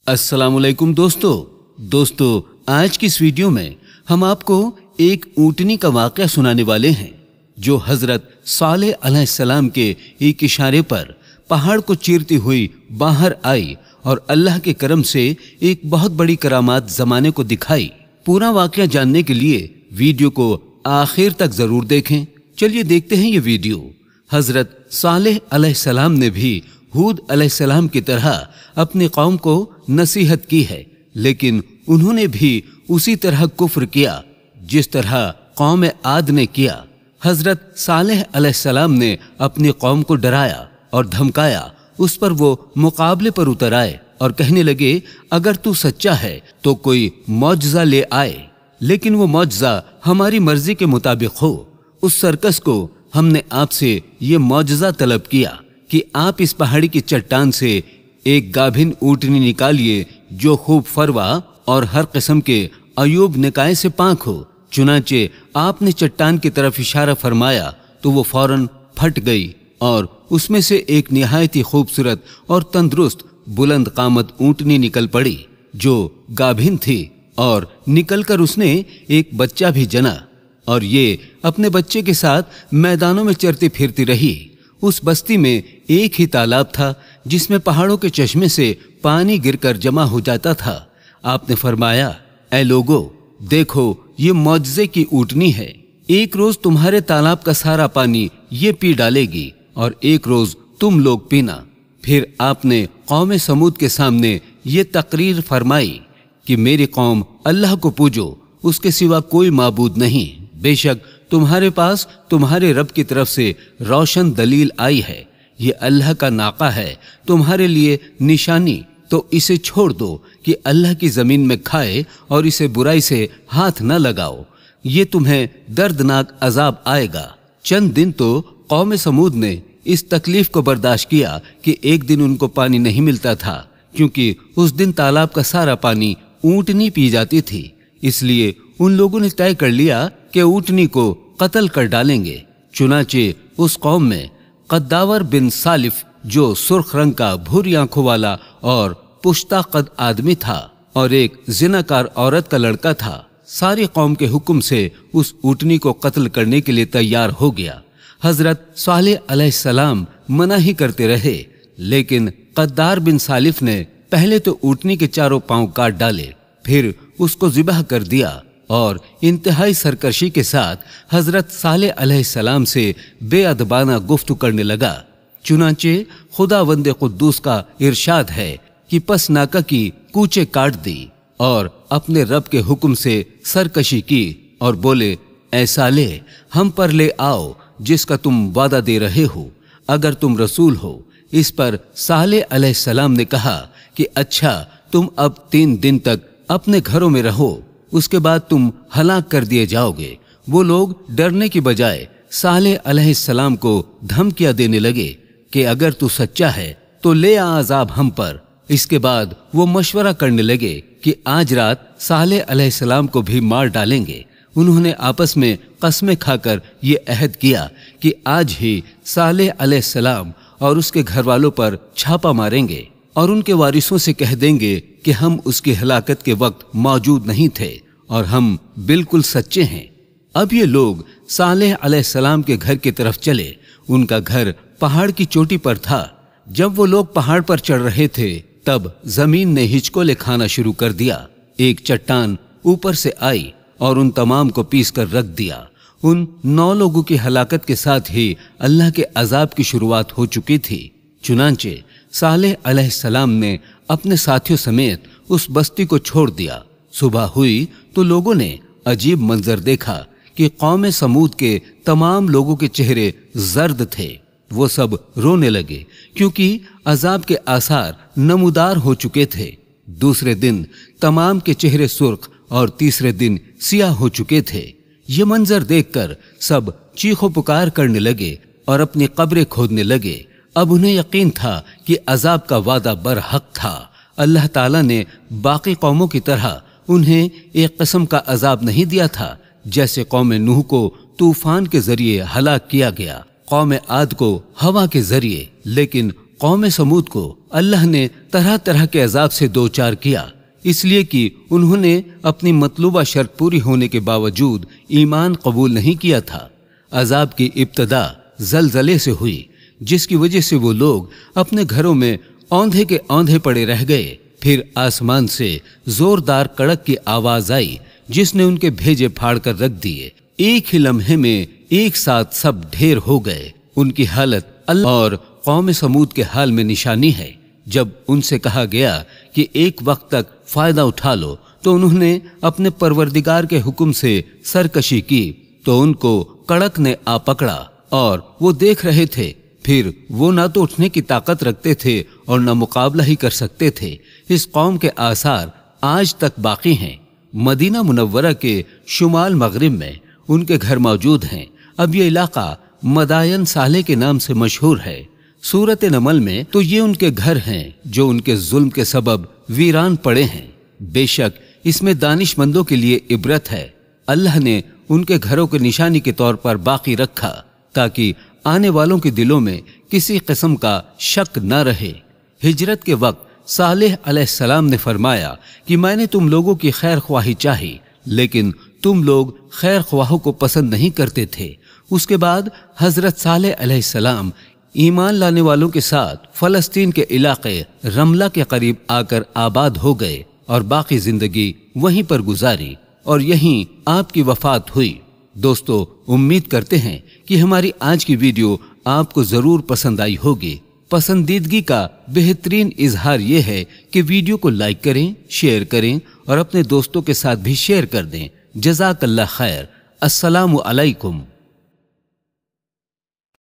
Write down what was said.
अस्सलाम वालेकुम दोस्तों आज की इस वीडियो में हम आपको एक ऊँटनी का वाक़या सुनाने वाले हैं जो हजरत सालेह अलैहिस्सलाम के एक इशारे पर पहाड़ को चीरती हुई बाहर आई और अल्लाह के करम से एक बहुत बड़ी करामात जमाने को दिखाई। पूरा वाक़या जानने के लिए वीडियो को आखिर तक जरूर देखें। चलिए देखते हैं ये वीडियो। हजरत सालेह अलैहिस्सलाम ने भी हूद अलैहिस्सलाम की तरह अपनी कौम को नसीहत की है, लेकिन उन्होंने भी उसी तरह कुफ्र किया जिस तरह कौम आद ने किया। हजरत सालेह अलैहिस्सलाम ने अपनी कौम को डराया और धमकाया। उस पर वो मुकाबले पर उतर आए और कहने लगे, अगर तू सच्चा है तो कोई मौजज़ा ले आए, लेकिन वो मौजज़ा हमारी मर्जी के मुताबिक हो। उस सर्कस को हमने आपसे ये मौजज़ा तलब किया कि आप इस पहाड़ी की चट्टान से एक गाभिन ऊँटनी निकालिए जो खूब फरवा और हर किस्म के अयूब निकाय से पाक हो। चुनाचे आपने चट्टान की तरफ इशारा फरमाया तो वो फौरन फट गई और उसमें से एक निहायत ही खूबसूरत और तंदुरुस्त बुलंद कामत ऊँटनी निकल पड़ी जो गाभिन थी, और निकलकर उसने एक बच्चा भी जना और ये अपने बच्चे के साथ मैदानों में चरती फिरती रही। उस बस्ती में एक ही तालाब था जिसमें पहाड़ों के चश्मे से पानी गिरकर जमा हो जाता था। आपने फरमाया, ऐ लोगो, देखो ये मौजज़े की ऊँटनी है। एक रोज तुम्हारे तालाब का सारा पानी ये पी डालेगी और एक रोज तुम लोग पीना। फिर आपने कौम समूद के सामने ये तकरीर फरमाई कि मेरी कौम अल्लाह को पूजो, उसके सिवा कोई माबूद नहीं। बेशक तुम्हारे पास तुम्हारे रब की तरफ से रोशन दलील आई है। ये अल्लाह का नाका है तुम्हारे लिए निशानी, तो इसे छोड़ दो कि अल्लाह की जमीन में खाए और इसे बुराई से हाथ न लगाओ। ये तुम्हें दर्दनाक अजाब आएगा। चंद दिन तो कौम समूद ने इस तकलीफ को बर्दाश्त किया कि एक दिन उनको पानी नहीं मिलता था, क्योंकि उस दिन तालाब का सारा पानी ऊँटनी पी जाती थी। इसलिए उन लोगों ने तय कर लिया कि ऊँटनी को कत्ल कर डालेंगे। चुनाचे उस कौम में कद्दावर बिन सालिफ, जो सुर्ख रंग का भूरी आंखों वाला और पुश्ता कद आदमी था और एक जिनाकार औरत का लड़का था, सारी कौम के हुक्म से उस ऊँटनी को कत्ल करने के लिए तैयार हो गया। हजरत सालेह अलैहिस्सलाम मना ही करते रहे, लेकिन कद्दार बिन सालिफ ने पहले तो ऊँटनी के चारों पांव काट डाले, फिर उसको ज़िबह कर दिया और इंतहाई सरकशी के साथ हजरत सालेह अलैहिस्सलाम से बेअदबाना गुफ्तगू करने लगा। चुनाचे खुदावंद कुद्दूस का इरशाद है कि पस नाका की कूचे काट दी और अपने रब के हुक्म से सरकशी की और बोले, ऐ सालेह, हम पर ले आओ जिसका तुम वादा दे रहे हो, अगर तुम रसूल हो। इस पर सालेह अलैहिस्सलाम ने कहा कि अच्छा, तुम अब 3 दिन तक अपने घरों में रहो, उसके बाद तुम हलाक कर दिए जाओगे। वो लोग डरने की बजाय सालेह अलैहिस्सलाम को धमकियां देने लगे कि अगर तू सच्चा है तो ले आ अजाब हम पर। इसके बाद वो मशवरा करने लगे कि आज रात सालेह अलैहिस्सलाम को भी मार डालेंगे। उन्होंने आपस में कसमें खाकर ये अहद किया कि आज ही सालेह अलैहिस्सलाम और उसके घर वालों पर छापा मारेंगे और उनके वारिसों से कह देंगे कि हम उसकी हलाकत के वक्त मौजूद नहीं थे और हम बिल्कुल सच्चे हैं। अब ये लोग सालेह अलैहिस्सलाम के घर की तरफ चले। उनका घर पहाड़ की चोटी पर था। जब वो लोग पहाड़ पर चढ़ रहे थे तब जमीन ने हिचकोले खाना शुरू कर दिया। एक चट्टान ऊपर से आई और उन तमाम को पीस कर रख दिया। उन 9 लोगों की हलाकत के साथ ही अल्लाह के अजाब की शुरुआत हो चुकी थी। चुनांचे सालेह अलैहिस्सलाम ने अपने साथियों समेत उस बस्ती को छोड़ दिया। सुबह हुई तो लोगों ने अजीब मंजर देखा कि कौम समूद के तमाम लोगों के चेहरे जर्द थे। वो सब रोने लगे क्योंकि अजाब के आसार नमूदार हो चुके थे। दूसरे दिन तमाम के चेहरे सुर्ख और तीसरे दिन सियाह हो चुके थे। ये मंजर देखकर सब चीखो पुकार करने लगे और अपनी कब्रें खोदने लगे। अब उन्हें यकीन था कि अजाब का वादा बरहक था। अल्लाह ताला ने बाकी कौमों की तरह उन्हें एक किस्म का अजाब नहीं दिया था। जैसे कौम नूह को तूफान के जरिए हलाक किया गया, कौम आद को हवा के जरिए, लेकिन कौम समूद को اللہ نے طرح طرح کے عذاب سے دوچار کیا، اس لیے کہ انہوں نے اپنی مطلوبہ شرط پوری ہونے کے باوجود ایمان قبول نہیں کیا تھا۔ عذاب کی ابتدا زلزلے سے ہوئی، جس کی وجہ سے وہ لوگ اپنے گھروں میں اوندھے کے اوندھے پڑے رہ گئے۔ پھر آسمان سے زوردار کڑک کی آواز آئی جس نے ان کے بھیجے پھاڑ کر رکھ دیے۔ ایک ہی لمحے میں ایک ساتھ سب ڈھیر ہو گئے۔ ان کی حالت اللہ اور قوم سمود کے حال میں نشانی ہے۔ جب ان سے کہا گیا کہ ایک وقت تک فائدہ اٹھا لو تو انہوں نے اپنے پروردگار کے حکم سے سرکشی کی تو ان کو کڑک نے آ پکڑا اور وہ دیکھ رہے تھے۔ پھر وہ نہ تو اٹھنے کی طاقت رکھتے تھے اور نہ مقابلہ ہی کر سکتے تھے۔ اس قوم کے آثار آج تک باقی ہیں۔ مدینہ منورہ کے شمال مغرب میں ان کے گھر موجود ہیں۔ اب یہ علاقہ مدائن صالح کے نام سے مشہور ہے۔ سورۃ نمل میں تو یہ ان کے گھر ہیں جو ان کے ظلم کے سبب ویران پڑے ہیں۔ بے شک اس میں دانش مندوں کے لیے عبرت ہے۔ اللہ نے ان کے گھروں کو نشانی کے طور پر باقی رکھا تاکہ آنے والوں کے دلوں میں کسی قسم کا شک نہ رہے۔ ہجرت کے وقت صالح علیہ السلام نے فرمایا کہ میں نے تم لوگوں کی خیر خواہی چاہی، لیکن تم لوگ خیر خواہوں کو پسند نہیں کرتے تھے۔ اس کے بعد حضرت صالح علیہ السلام ایمان لانے والوں کے ساتھ فلسطین کے علاقے رملہ کے قریب آ کر آباد ہو گئے اور باقی زندگی وہیں پر گزاری اور یہیں آپ کی وفات ہوئی۔ دوستو، امید کرتے ہیں کہ ہماری آج کی ویڈیو آپ کو ضرور پسند آئی ہوگی۔ پسندیدگی کا بہترین اظہار یہ ہے کہ ویڈیو کو لائک کریں، شیئر کریں اور اپنے دوستوں کے ساتھ بھی شیئر کر دیں۔ جزاک اللہ خیر۔ السلام علیکم۔